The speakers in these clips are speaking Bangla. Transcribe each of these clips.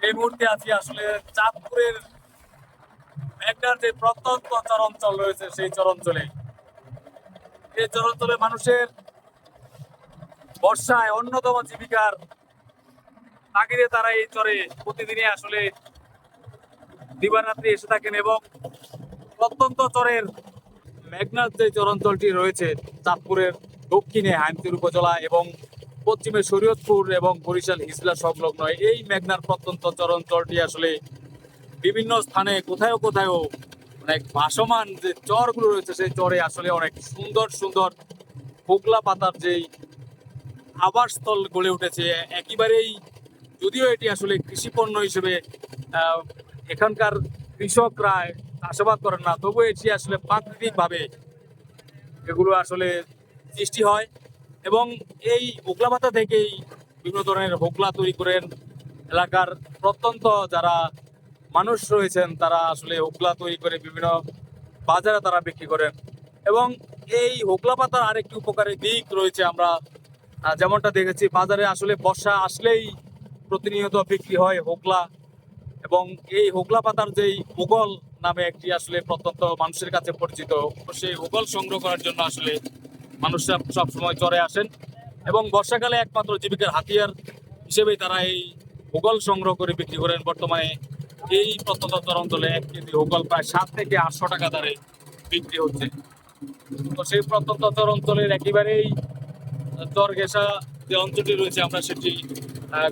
এই মুহূর্তে আছি আসলে চাঁদপুরের মেঘনার যে প্রত্যন্ত চরাঞ্চল রয়েছে সেই চরাঞ্চলে। এই চরাঞ্চলে মানুষের বর্ষায় অন্যতম জীবিকার তাগিদে তারা এই চরে প্রতিদিনই আসলে দিবারাত্রি এসে থাকেন এবং প্রত্যন্ত চরের মেঘনার যে চরাঞ্চলটি রয়েছে চাঁদপুরের দক্ষিণে হাইমতির উপজেলা এবং পশ্চিমে শরীয়তপুর এবং বরিশাল হিজলা সংলগ্ন এই মেঘনার প্রত্যন্ত চরাঞ্চলটি আসলে বিভিন্ন স্থানে কোথাও কোথাও অনেক ভাসমান যে চরগুলো রয়েছে সেই চরে আসলে অনেক সুন্দর সুন্দর হোগলা পাতার যেই আবাসস্থল গড়ে উঠেছে একেবারেই, যদিও এটি আসলে কৃষিপণ্য হিসেবে এখানকার কৃষকরা চাষাবাদ করেন না, তবু এটি আসলে প্রাকৃতিকভাবে এগুলো আসলে সৃষ্টি হয় এবং এই হোগলা পাতা থেকেই বিভিন্ন ধরনের হোগলা তৈরি করেন এলাকার প্রত্যন্ত যারা মানুষ রয়েছেন তারা আসলে হোগলা তৈরি করে বিভিন্ন বাজারে তারা বিক্রি করেন। এবং এই হোগলা পাতার আরেকটি উপকারী দিক রয়েছে, আমরা যেমনটা দেখেছি বাজারে আসলে বর্ষা আসলেই প্রতিনিয়ত বিক্রি হয় হোগলা, এবং এই হোগলা পাতার যেই ওগল নামে একটি আসলে প্রত্যন্ত মানুষের কাছে পরিচিত, সেই ওগল সংগ্রহ করার জন্য আসলে মানুষরা সবসময় চরে আসেন এবং বর্ষাকালে একমাত্র জীবিকার হাতিয়ার হিসেবেই তারা এই হোগল সংগ্রহ করে বিক্রি করেন। বর্তমানে এই প্রত্যন্ত চরাঞ্চলে 1 কেজি হোগল প্রায় 7 থেকে 800 টাকা দরে বিক্রি হচ্ছে। তো সেই প্রত্যন্ত চরাঞ্চলের একেবারেই চর ঘেঁষা যে অঞ্চলটি রয়েছে আমরা সেটি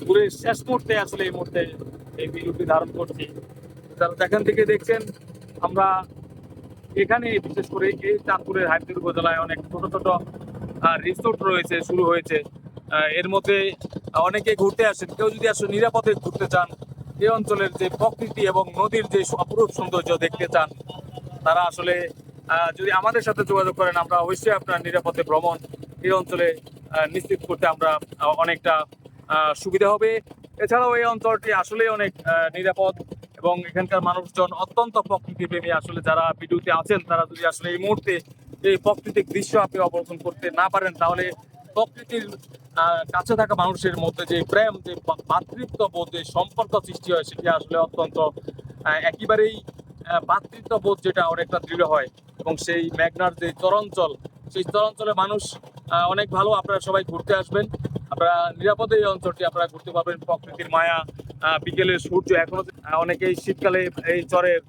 ঘুরে শেষ মুহূর্তে আসলে এই মুহূর্তে এই ভিডিওটি ধারণ করছি। যারা যেখান থেকে দেখছেন, আমরা এখানে বিশেষ করে এই চাঁদপুরের হাইমতির উপজেলায় অনেক ছোট ছোট রিসোর্ট রয়েছে, শুরু হয়েছে। এর মধ্যে অনেকে ঘুরতে আসেন, কেউ যদি আসলে নিরাপদে ঘুরতে চান, এই অঞ্চলের যে প্রকৃতি এবং নদীর যে অপরূপ সৌন্দর্য দেখতে চান, তারা আসলে যদি আমাদের সাথে যোগাযোগ করেন, আমরা অবশ্যই আপনার নিরাপদে ভ্রমণ এই অঞ্চলে নিশ্চিত করতে আমরা অনেকটা সুবিধা হবে। এছাড়াও এই অঞ্চলটি আসলে অনেক নিরাপদ এবং এখানকার মানুষজন অত্যন্ত প্রকৃতিপ্রেমী। আসলে যারা ভিডিওতে আছেন তারা যদি আসলে এই মুহূর্তে এই প্রাকৃতিক দৃশ্য আপনি অবলোকন করতে না পারেন, তাহলে প্রকৃতির কাছে থাকা মানুষের মধ্যে যে প্রেম, যে ভাতৃত্ববোধ, যে সম্পর্ক সৃষ্টি হয় সেটি আসলে অত্যন্ত একেবারেই ভাতৃত্ববোধ যেটা অনেকটা দৃঢ় হয়। এবং সেই মেঘনার যে চরাঞ্চল, সেই চরাঞ্চলে মানুষ অনেক ভালো। আপনারা সবাই ঘুরতে আসবেন, আপনারা নিরাপদে এই অঞ্চলটি আপনারা ঘুরতে পারবেন। প্রকৃতির মায়া, বিকেলের সূর্য এখনো অনেকেই শীতকালে এই চরের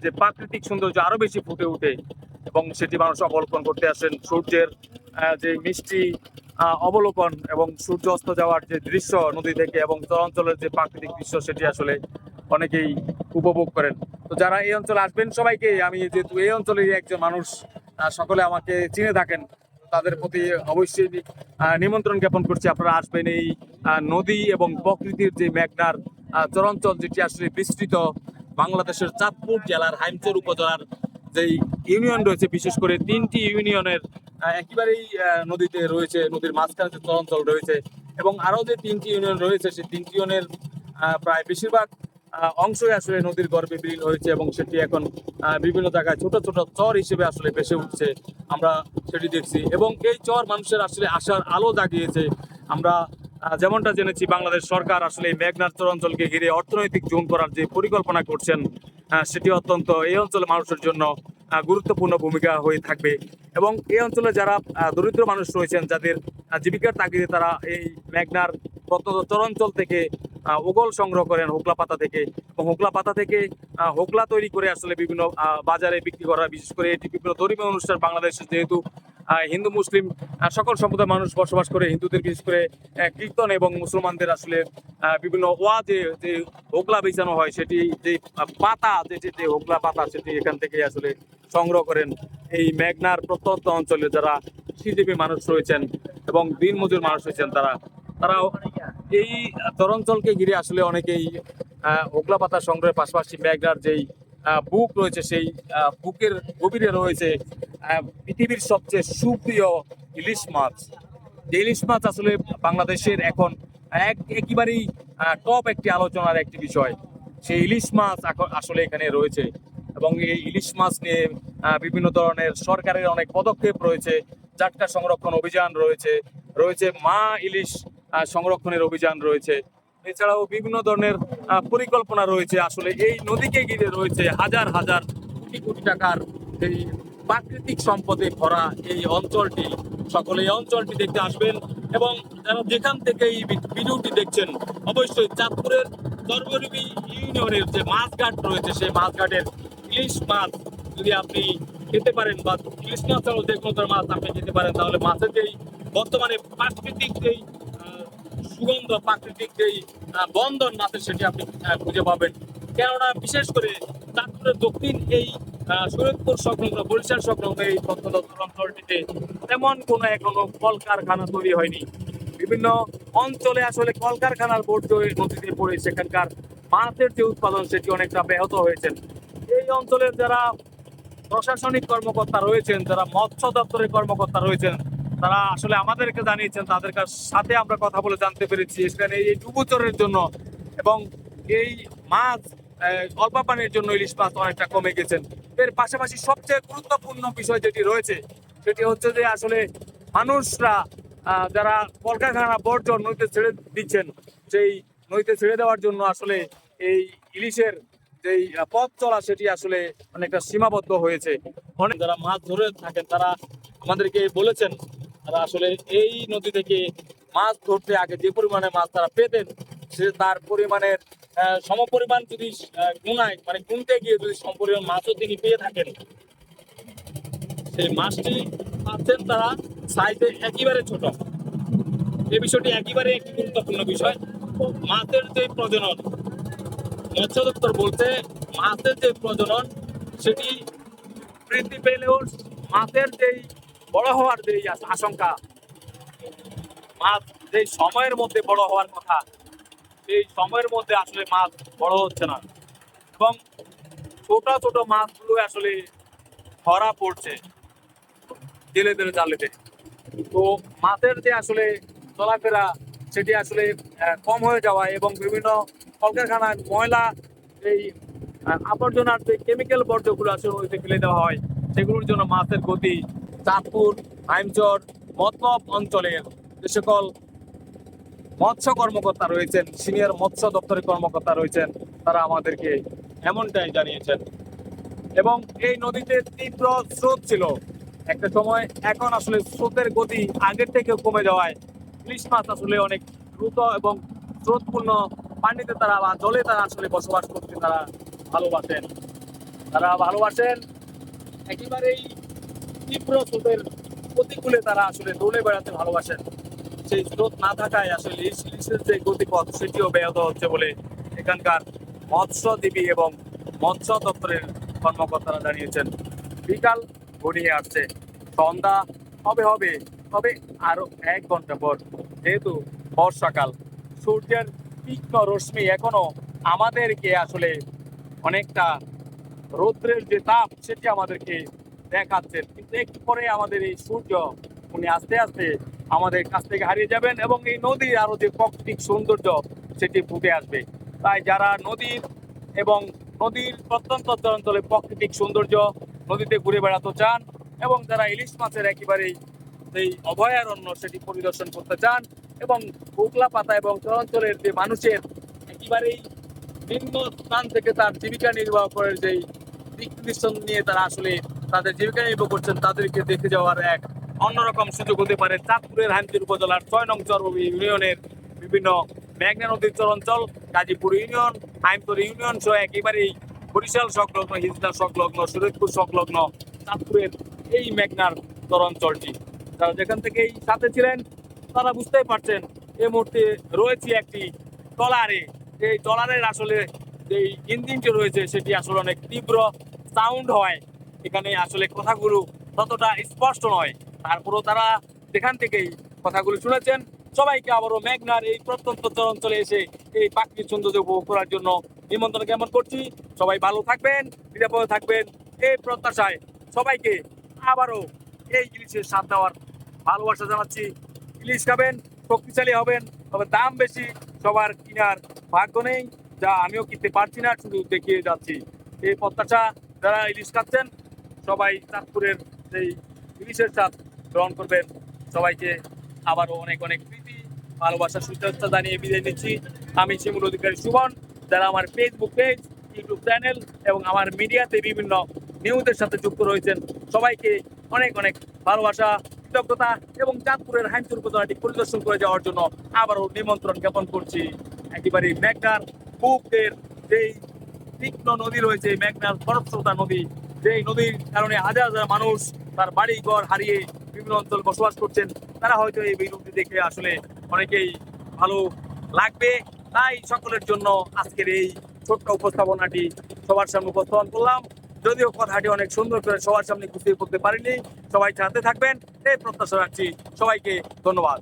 যে প্রাকৃতিক সৌন্দর্য আরো বেশি ফুটে ওঠে এবং সেটি মানুষ অবলোকন করতে আসেন। সূর্যের যে মিষ্টি অবলোকন এবং সূর্য অস্ত যাওয়ার যে দৃশ্য নদী থেকে এবং চরাঞ্চলের যে প্রাকৃতিক দৃশ্য সেটি আসলে অনেকেই উপভোগ করেন। তো যারা এই অঞ্চলে আসবেন সবাইকে আমি, যেহেতু এই অঞ্চলের একজন মানুষ, সকলে আমাকে চিনে থাকেন, তাদের প্রতি অবশ্যই নিমন্ত্রণ জ্ঞাপন করছি, আপনারা আসবেন এই নদী এবং প্রকৃতির যে মেঘনার চরাঞ্চল, যেটি আসলে বিস্তৃত বাংলাদেশের চাঁদপুর জেলার হাইমচর উপজেলার যেই ইউনিয়ন রয়েছে, বিশেষ করে 3টি ইউনিয়নের একেবারেই নদীতে রয়েছে, নদীর মাঝখানে যে চরাঞ্চল রয়েছে এবং আরো যে 3টি ইউনিয়ন রয়েছে সেই 3টি ইউনিয়নের প্রায় বেশিরভাগ অংশই আসলে নদীর গর্ভে বিলীন হয়েছে এবং সেটি এখন বিভিন্ন জায়গায় ছোট ছোট চর হিসেবে আসলে ভেসে উঠছে, আমরা সেটি দেখছি। এবং এই চর মানুষের আসলে আশার আলো জাগিয়েছে। আমরা যেমনটা জেনেছি, বাংলাদেশ সরকার আসলে এই মেঘনার চরাঞ্চলকে ঘিরে অর্থনৈতিক জোন করার যে পরিকল্পনা করছেন, সেটি অত্যন্ত এই অঞ্চলের মানুষের জন্য গুরুত্বপূর্ণ ভূমিকা হয়ে থাকবে। এবং এই অঞ্চলে যারা দরিদ্র মানুষ রয়েছেন, যাদের জীবিকার তাগিদে তারা এই মেঘনার প্রত্যন্ত চরাঞ্চল থেকে ওগল সংগ্রহ করেন হোগলা পাতা থেকে, এবং হোগলা পাতা থেকে হোগলা তৈরি করে আসলে বিভিন্ন বাজারে বিক্রি করা। বিশেষ করে এটি বিভিন্ন ধর্মীয় অনুষ্ঠান, বাংলাদেশে যেহেতু হিন্দু মুসলিম সকল সম্প্রদায়ের মানুষ বসবাস করে, হিন্দুদের বিশেষ করে কীর্তন এবং মুসলমানদের আসলে বিভিন্ন ওয়াজে যে হোগলা বেচানো হয়, সেটি যে পাতা, যে হোগলা পাতা, সেটি এখান থেকে আসলে সংগ্রহ করেন এই মেঘনার প্রত্যন্ত অঞ্চলে যারা কৃষিজীবী মানুষ রয়েছেন এবং দিনমজুর মানুষ রয়েছেন, তারাও এই চরাঞ্চলকে ঘিরে আসলে অনেকেই হোগলা পাতা সংগ্রহের পাশাপাশি মেঘনার যেই বুক রয়েছে, সেই বুকের গভীরে রয়েছে পৃথিবীর সবচেয়ে সুপ্রিয় ইলিশ মাছ। যে ইলিশ মাছ আসলে বাংলাদেশের এখন একেবারেই টপ একটি আলোচনার একটি বিষয়। সেই ইলিশ মাছ আসলে এখানে রয়েছে এবং এই ইলিশ মাছ নিয়ে বিভিন্ন ধরনের সরকারের অনেক পদক্ষেপ রয়েছে। জাটকা সংরক্ষণ অভিযান রয়েছে, রয়েছে মা ইলিশ সংরক্ষণের অভিযান রয়েছে। এছাড়াও বিভিন্ন ধরনের পরিকল্পনা রয়েছে। আসলে এই নদীকে ঘিরে রয়েছে হাজার হাজার কোটি কোটি টাকার এই প্রাকৃতিক সম্পদে ভরা এই অঞ্চলটি। সকলে এই অঞ্চলটি দেখতে আসবেন এবং যারা যেখান থেকে এই ভিডিওটি দেখছেন অবশ্যই চাঁদপুরের সর্বরূপী ইউনিয়নের যে মাছঘাট রয়েছে সেই মাছঘাটের ইলিশ মাছ যদি আপনি খেতে পারেন বা ইলিশ মাছ ছাড়াও যে কোনো ধরনের মাছ আপনি খেতে পারেন, তাহলে মাছের যেই বর্তমানে প্রাকৃতিক যেই সুগন্ধ, প্রাকৃতিক যেই বন্দর মাছের, সেটি আপনি খুঁজে পাবেন। কেননা বিশেষ করে চাঁদপুরের দক্ষিণ এই শরীয়তপুর সংলগ্ন, বরিশাল সংলগ্ন এই প্রত্যন্ত অঞ্চলটিতে তেমন কোনো এখনো কলকারখানা তৈরি হয়নি। বিভিন্ন অঞ্চলে আসলে কলকারখানার বর্জ্য নদীতে পড়ে সেখানকার মাছের যে উৎপাদন সেটি অনেকটা ব্যাহত হয়েছে। এই অঞ্চলের যারা প্রশাসনিক কর্মকর্তা রয়েছেন, যারা মৎস্য দপ্তরের কর্মকর্তা রয়েছেন, তারা আসলে আমাদেরকে জানিয়েছেন, তাদের সাথে আমরা কথা বলে জানতে পেরেছি সেখানে এই ডুবোচরের জন্য এবং এই মাছ অল্প পানির জন্য ইলিশ মাছ অনেকটা কমে গেছেন। এর পাশাপাশি সবচেয়ে গুরুত্বপূর্ণ বিষয় যেটি রয়েছে সেটি হচ্ছে যে আসলে মানুষরা যারা কলকারখানা বর্জ্য নদীতে ছেড়ে দিচ্ছেন, সেই নদীতে ছেড়ে দেওয়ার জন্য আসলে এই ইলিশের যেই পথ চলা সেটি আসলে অনেকটা সীমাবদ্ধ হয়েছে। অনেক যারা মাছ ধরে থাকেন তারা আমাদেরকে বলেছেন তারা আসলে এই নদী থেকে মাছ ধরতে আগে যে পরিমাণে মাছ তারা পেতেন সে তার পরিমাণের সমপরিমাণ যদি গুনায় মানে গুনতে গিয়ে যদি সমপরিমাণ মাছও তিনি পেয়ে থাকেন, সেই মাছটি পাচ্ছেন তারা সাইজে একেবারে ছোট। এই বিষয়টি একেবারে একটি গুরুত্বপূর্ণ বিষয়। মাছের যে প্রজনন, মৎস্য দপ্তর বলছে মাছের যে প্রজনন সেটি বৃদ্ধি পেলেও মাছের যেই বড় হওয়ার যেই আশঙ্কা, মাছ যে সময়ের মধ্যে বড় হওয়ার কথা সেই সময়ের মধ্যে আসলে মাছ বড় হচ্ছে না এবং ছোট ছোট মাছগুলো আসলে ধরা পড়ছে জেলেদের জালেতে। তো মাছের যে আসলে চলাফেরা সেটি আসলে কম হয়ে যাওয়া এবং বিভিন্ন কলকারখানার ময়লা এই আবর্জনার যে কেমিক্যাল বর্জ্যগুলো আসলে ওইতে ফেলে দেওয়া হয় সেগুলোর জন্য মাছের গতি চাঁদপুর, হাইমচর, মতলব অঞ্চলের যে সকল মৎস্য কর্মকর্তা রয়েছেন, সিনিয়র মৎস্য দপ্তরের কর্মকর্তা রয়েছেন, তারা আমাদেরকে এমনটাই জানিয়েছেন। এবং এই নদীতে তীব্র স্রোত ছিল একটা সময়, এখন আসলে স্রোতের গতি আগের থেকে কমে যাওয়ায় ইলিশ মাছ আসলে অনেক দ্রুত এবং স্রোতপূর্ণ পানিতে তারা বা জলে তারা আসলে বসবাস করতে তারা ভালোবাসেন। তারা ভালোবাসেন একেবারেই তীব্র স্রোতের প্রতিকূলে তারা আসলে দৌড়ে বেড়াতে ভালোবাসেন। সেই স্রোত না থাকায় আসলে ইলিশের যে গতিপথ সেটিও ব্যাহত হচ্ছে বলে এখানকার মৎস্যজীবী এবং মৎস্য দপ্তরের কর্মকর্তারা জানিয়েছেন। বিকাল ঘনিয়ে আসছে, সন্ধ্যা হবে হবে, তবে আরো 1 ঘন্টা পর, যেহেতু বর্ষাকাল, সূর্যের তীক্ষ্ণ রশ্মি এখনো আমাদেরকে আসলে অনেকটা রৌদ্রের যে তাপ সেটি আমাদেরকে দেখাচ্ছে, কিন্তু একটু পরে আমাদের এই সূর্য উনি আস্তে আস্তে আমাদের কাছ থেকে হারিয়ে যাবেন এবং এই নদীর আরো যে প্রাকৃতিক সৌন্দর্য সেটি ফুটে আসবে। তাই যারা নদীর এবং নদীর প্রত্যন্ত অঞ্চলে প্রাকৃতিক সৌন্দর্য নদীতে ঘুরে বেড়াতে চান এবং যারা ইলিশ মাছের একেবারেই এই অভয়ারণ্য সেটি পরিদর্শন করতে চান এবং উকলা পাতা এবং অঞ্চলের যে মানুষের একেবারেই নিম্ন স্থান থেকে তার জীবিকা নির্বাহ করে যেই দিক নির্দেশন নিয়ে তারা আসলে তাদের জীবিকা নির্বাহ করছেন, তাদেরকে দেখে যাওয়ার এক অন্যরকম সুযোগ হতে পারে চাঁদপুরের হাইমচর উপজেলার 6 নং চরবি ইউনিয়নের বিভিন্ন মেঘনা নদীর চর অঞ্চল, গাজীপুর ইউনিয়ন, হাইমচর ইউনিয়ন সহ একেবারেই বরিশাল সংলগ্ন, হিজলা সংলগ্ন, শরীয়তপুর সংলগ্ন চাঁদপুরের এই মেঘনার চর অঞ্চলটি। তারা যেখান থেকে এই সাথে ছিলেন তারা বুঝতেই পারছেন এই মুহূর্তে রয়েছে একটি ট্রলারে। এই ট্রলারের আসলে যে ইঞ্জিনটি রয়েছে সেটি আসলে অনেক তীব্র সাউন্ড হয়, এখানে আসলে কথাগুলো ততটা স্পষ্ট নয়। তারপরও তারা যেখান থেকেই কথাগুলো শুনেছেন সবাইকে আবারও মেঘনার এই প্রত্যন্ত অঞ্চলে এসে এই প্রাকৃতিক সৌন্দর্য উপভোগ করার জন্য নিমন্ত্রণ জ্ঞাপন করছি। সবাই ভালো থাকবেন, নিরাপদে থাকবেন এই প্রত্যাশায় সবাইকে আবারও এই ইলিশের স্বাদ দেওয়ার ভালোবাসা জানাচ্ছি। ইলিশ খাবেন, শক্তিশালী হবেন, তবে দাম বেশি, সবার কেনার ভাগ্য নেই, যা আমিও কিনতে পারছি না, শুধু দেখিয়ে যাচ্ছি। এই প্রত্যাশা যারা ইলিশ খাচ্ছেন সবাই চাঁদপুরের সেই ইলিশের স্বাদ গ্রহণ করবেন। সবাইকে আবারও অনেক অনেক প্রীতি ভালোবাসা শুভেচ্ছা জানিয়ে বিদায় নিচ্ছি। আমি শিমুল অধিকারী সুমন। যারা আমার ফেসবুক পেজ, ইউটিউব চ্যানেল এবং আমার মিডিয়াতে বিভিন্ন নিউজের সাথে যুক্ত রয়েছেন, সবাইকে অনেক অনেক ভালোবাসা, কৃতজ্ঞতা এবং চাঁদপুরের হাইমচর উপজেলাটি পরিদর্শন করে যাওয়ার জন্য আবারও নিমন্ত্রণ জ্ঞাপন করছি। একেবারে মেঘনার বুকের যেই তীক্ষ্ণ নদী রয়েছে, মেঘনার খরস্রোতা নদী, যেই নদীর কারণে হাজার হাজার মানুষ তার বাড়ি ঘর হারিয়ে বিভিন্ন অঞ্চল বসবাস করছেন, তারা হয়তো এই ভিডিওটি দেখে আসলে অনেকেই ভালো লাগবে। তাই সকলের জন্য আজকের এই ছোট্ট উপস্থাপনাটি সবার সামনে উপস্থাপন করলাম। যদিও কথাটি অনেক সুন্দর করে সবার সামনে গুছিয়ে করতে পারিনি, সবাই সাথে থাকবেন এই প্রত্যাশা রাখছি। সবাইকে ধন্যবাদ।